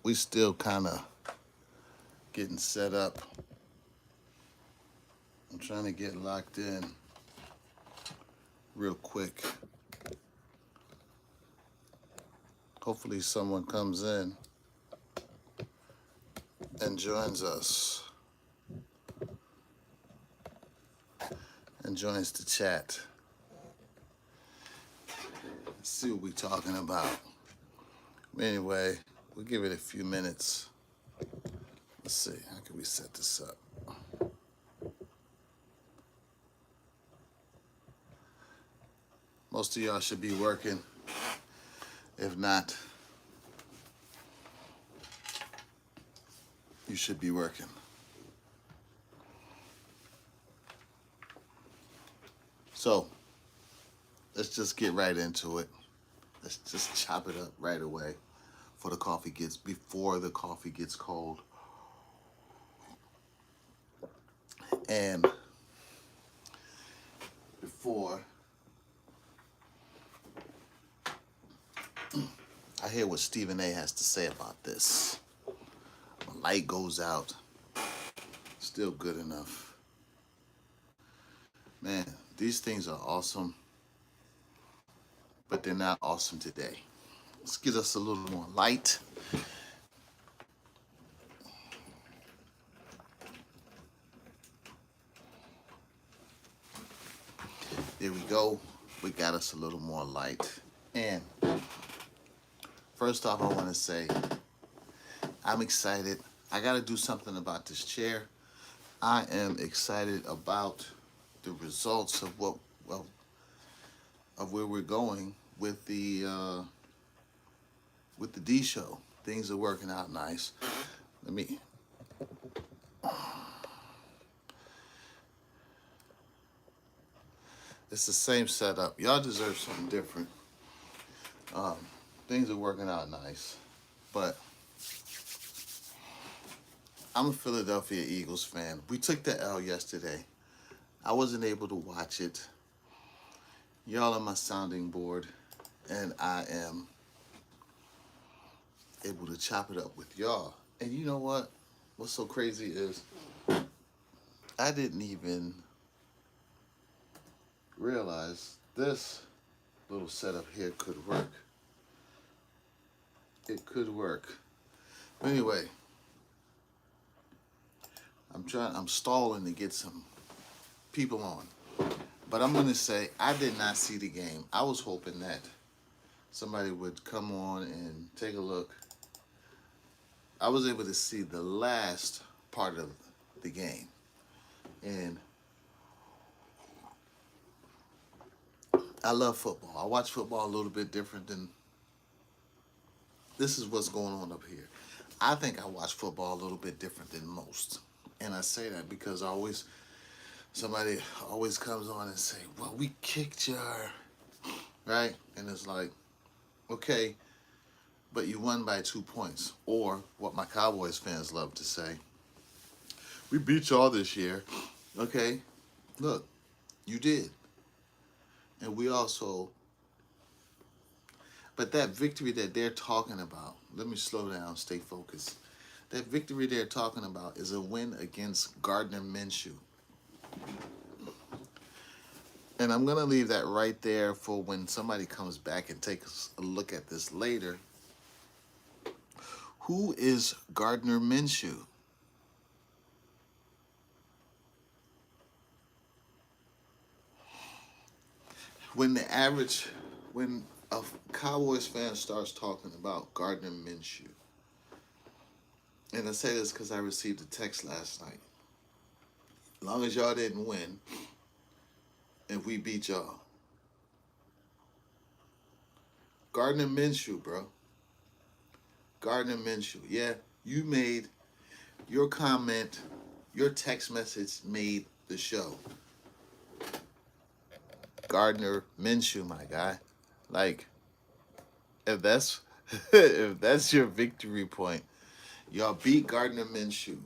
we still kind of getting set up. I'm trying to get locked in real quick. Hopefully someone comes in and joins us and joins the chat. Let's see what we're talking about. Anyway, we'll give it a few minutes. Let's see, how can we set this up? Most of y'all should be working. If not, you should be working. So, let's just get right into it. Let's just chop it up right away before the coffee gets cold. And before I hear what Stephen A has to say about this. When light goes out, still good enough. Man, these things are awesome, but they're not awesome today. Let's get us a little more light. There we go. We got us a little more light. And first off, I want to say I'm excited. I got to do something about this chair. I am excited about the results of where we're going with the D show. Things are working out nice. Let me. It's the same setup. Y'all deserve something different. Things are working out nice, but I'm a Philadelphia Eagles fan. We took the L yesterday. I wasn't able to watch it. Y'all are my sounding board, and I am able to chop it up with y'all. And you know what? What's so crazy is I didn't even realize this little setup here could work. It could work. But anyway, I'm stalling to get some people on. But I'm gonna say I did not see the game. I was hoping that somebody would come on and take a look. I was able to see the last part of the game. And I love football. I watch football a little bit different than this is what's going on up here. I think I watch football a little bit different than most. And I say that because somebody always comes on and say, well, we kicked your, right? And it's like, okay, but you won by 2 points. Or what my Cowboys fans love to say, we beat y'all this year. Okay, look, you did. And we also, but that victory that they're talking about, let me slow down, stay focused. That victory they're talking about is a win against Gardner Minshew. And I'm going to leave that right there for when somebody comes back and takes a look at this later. Who is Gardner Minshew? When a Cowboys fan starts talking about Gardner Minshew, and I say this because I received a text last night. As long as y'all didn't win, and we beat y'all. Gardner Minshew, bro. Gardner Minshew. Yeah, you made your comment, your text message made the show. Gardner Minshew, my guy. Like, if that's if that's your victory point, y'all beat Gardner Minshew.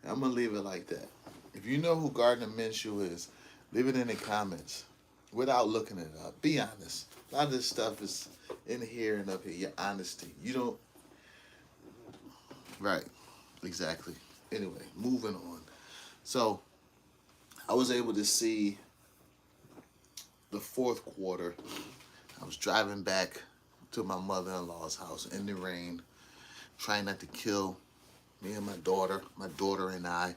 I'm gonna leave it like that. If you know who Gardner Minshew is, leave it in the comments without looking it up. Be honest. A lot of this stuff is in here and up here. Your honesty. You don't. Right. Exactly. Anyway, moving on. So I was able to see the fourth quarter. I was driving back to my mother-in-law's house in the rain, trying not to kill me and my daughter and I.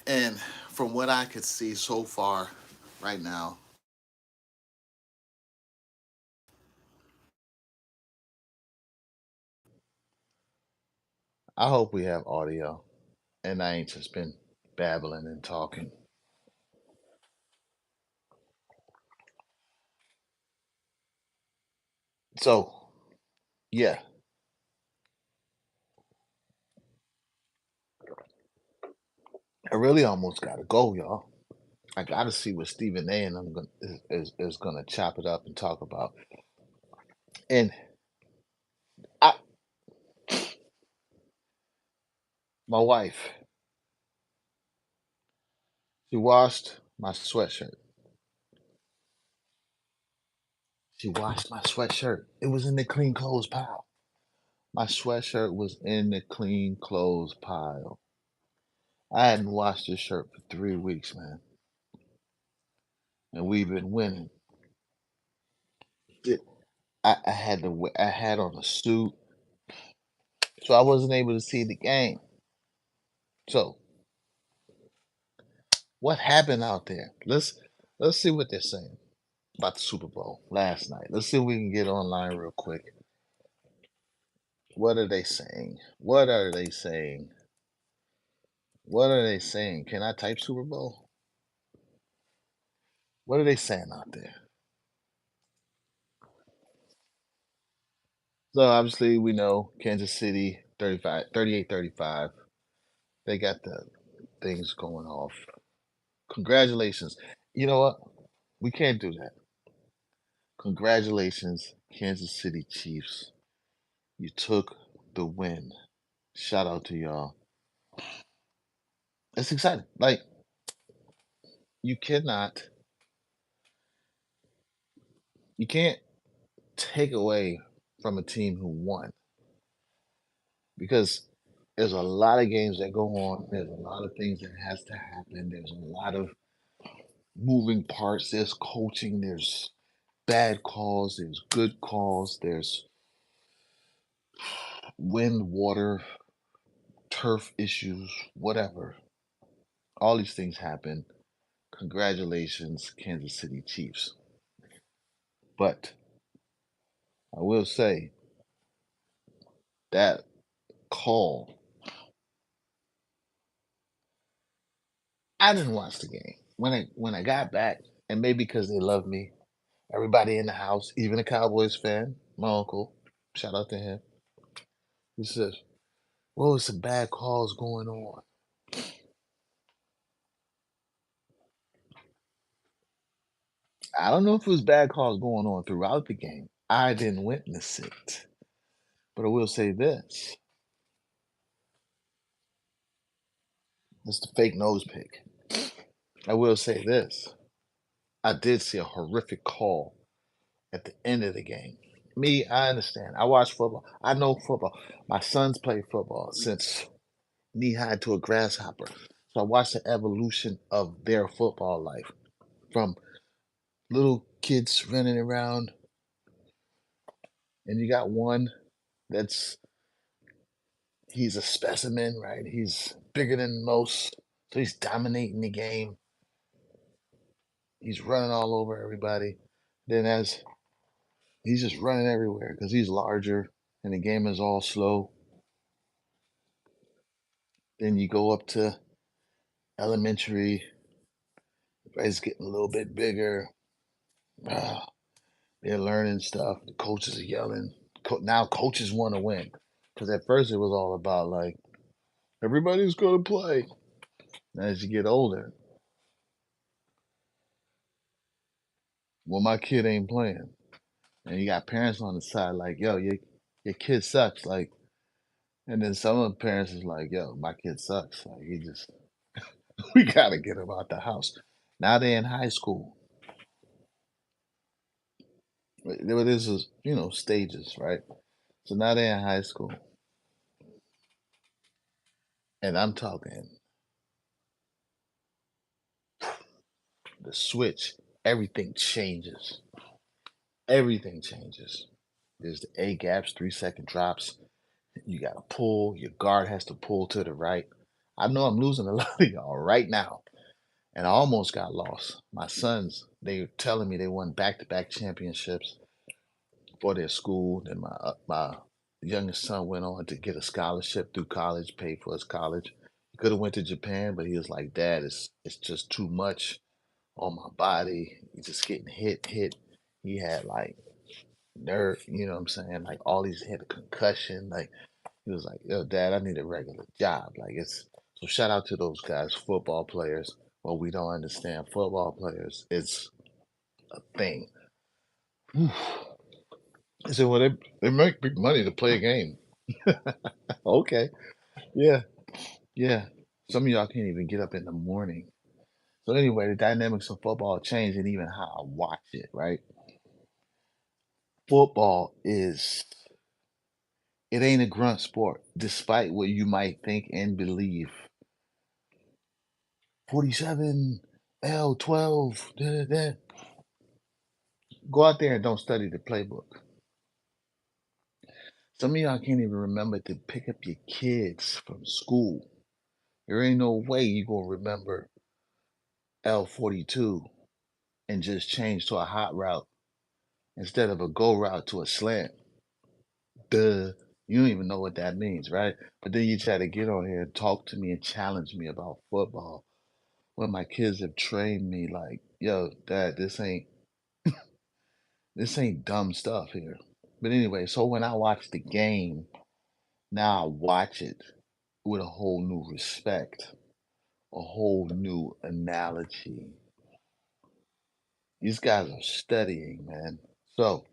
And from what I could see so far right now, I hope we have audio and I ain't just been babbling and talking. So, yeah, I really almost got to go, y'all. I got to see what Stephen A. and I'm gonna, is going to chop it up and talk about. And I, my wife, she washed my sweatshirt. She washed my sweatshirt. It was in the clean clothes pile. My sweatshirt was in the clean clothes pile. I hadn't washed this shirt for 3 weeks, man, and we've been winning. It- I had to. I had on a suit, so I wasn't able to see the game. So what happened out there? Let's see what they're saying about the Super Bowl last night. Let's see if we can get online real quick. What are they saying? What are they saying? What are they saying? Can I type Super Bowl? What are they saying out there? So obviously we know Kansas City 35, 38-35. They got the things going off. Congratulations. You know what? We can't do that. Congratulations, Kansas City Chiefs. You took the win. Shout out to y'all. It's exciting. Like you cannot, you can't take away from a team who won because there's a lot of games that go on. There's a lot of things that has to happen. There's a lot of moving parts. There's coaching. There's bad calls. There's good calls. There's wind, water, turf issues, whatever. All these things happen. Congratulations, Kansas City Chiefs. But I will say that call, I didn't watch the game. When I got back, and maybe because they love me, everybody in the house, even a Cowboys fan, my uncle, shout out to him, he says, "What was some bad calls going on?" I don't know if it was bad calls going on throughout the game. I didn't witness it. But I will say this. It's the fake nose pick. I will say this. I did see a horrific call at the end of the game. Me, I understand. I watch football. I know football. My sons play football since knee high to a grasshopper. So I watched the evolution of their football life from little kids running around, and you got one that's he's a specimen, right? He's bigger than most, so he's dominating the game. He's running all over everybody. Then as he's just running everywhere because he's larger and the game is all slow. Then you go up to elementary, everybody's getting a little bit bigger. Ah, they're learning stuff. The coaches are yelling. Now coaches want to win because at first it was all about like everybody's going to play. As you get older, well, my kid ain't playing, and you got parents on the side like, yo, your kid sucks, like, and then some of the parents is like, yo, my kid sucks, like he just we gotta get him out the house. Now they're in high school. This is stages, right? So now they're in high school. And I'm talking the switch, everything changes. Everything changes. There's the A gaps, 3-second drops. You got to pull. Your guard has to pull to the right. I know I'm losing a lot of y'all right now, and I almost got lost. My sons, they were telling me they won back-to-back championships for their school. Then my youngest son went on to get a scholarship through college, paid for his college. He could have went to Japan, but he was like, "Dad, it's just too much on my body. He's just getting hit." He had like nerve, you know what I'm saying? Like all these he had a concussion. Like he was like, "Yo, Dad, I need a regular job." Like it's so shout out to those guys, football players. Well, we don't understand football players. It's a thing. Whew. I said, well, they make big money to play a game. Okay. Yeah. Yeah. Some of y'all can't even get up in the morning. So anyway, the dynamics of football changed and even how I watch it, right? Football is it ain't a grunt sport, despite what you might think and believe. 47 L12. Da, da, da. Go out there and don't study the playbook. Some of y'all can't even remember to pick up your kids from school. There ain't no way you gonna remember L42 and just change to a hot route instead of a go route to a slant. Duh. You don't even know what that means, right? But then you try to get on here and talk to me and challenge me about football. When my kids have trained me like, yo, dad, this ain't dumb stuff here. But anyway, so when I watch the game, now I watch it with a whole new respect, a whole new analogy. These guys are studying, man. So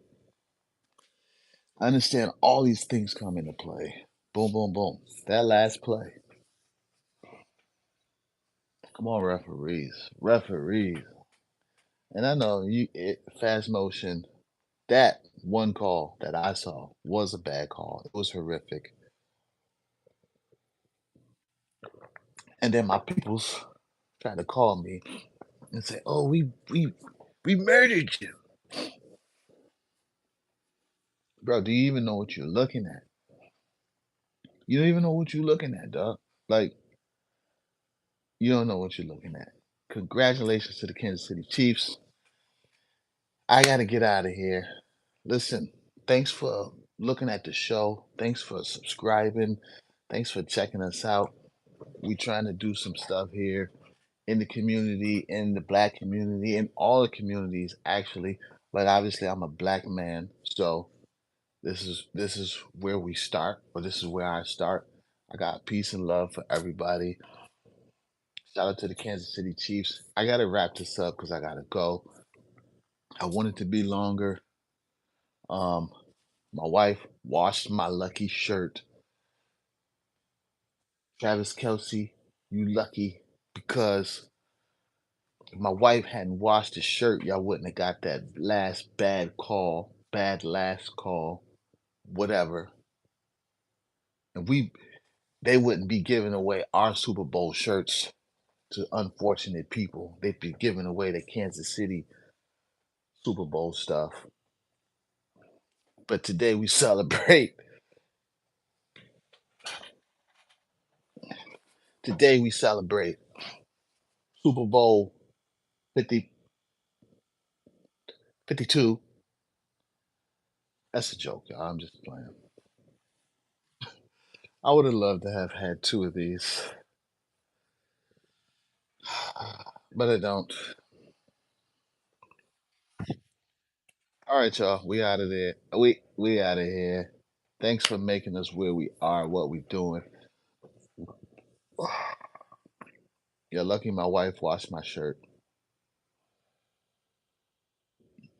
I understand all these things come into play. Boom, boom, boom. That last play. Come on, referees. Referees. And I know fast motion. That one call that I saw was a bad call. It was horrific. And then my peoples tried to call me and say, "Oh, we murdered you, bro. Do you even know what you're looking at? You don't even know what you're looking at, dog. Like you don't know what you're looking at. Congratulations to the Kansas City Chiefs. I got to get out of here. Listen, thanks for looking at the show. Thanks for subscribing. Thanks for checking us out. We trying to do some stuff here in the community, in the black community, in all the communities actually. But obviously, I'm a black man, so this is where we start, or this is where I start. I got peace and love for everybody. Shout out to the Kansas City Chiefs. I gotta wrap this up because I gotta go. I want it to be longer. Um, my wife washed my lucky shirt. Travis Kelsey, you lucky because if my wife hadn't washed the shirt, y'all wouldn't have got that last bad call, bad last call, whatever. And they wouldn't be giving away our Super Bowl shirts to unfortunate people. They'd be giving away the Kansas City Super Bowl stuff. But today we celebrate. Today we celebrate Super Bowl 50, 52. That's a joke, y'all. I'm just playing. I would have loved to have had two of these, but I don't. All right, y'all. We out of there. We out of here. Thanks for making us where we are, what we doing. You're lucky my wife washed my shirt.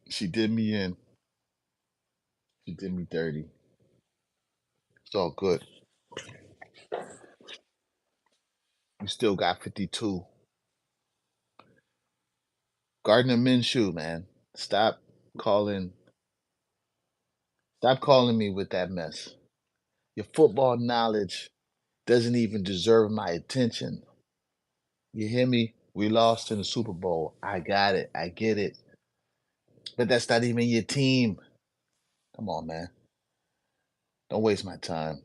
She did me in. She did me dirty. It's all good. We still got 52. Gardner Minshew, man. Stop calling. Stop calling me with that mess. Your football knowledge doesn't even deserve my attention. You hear me? We lost in the Super Bowl. I got it. I get it. But that's not even your team. Come on, man. Don't waste my time.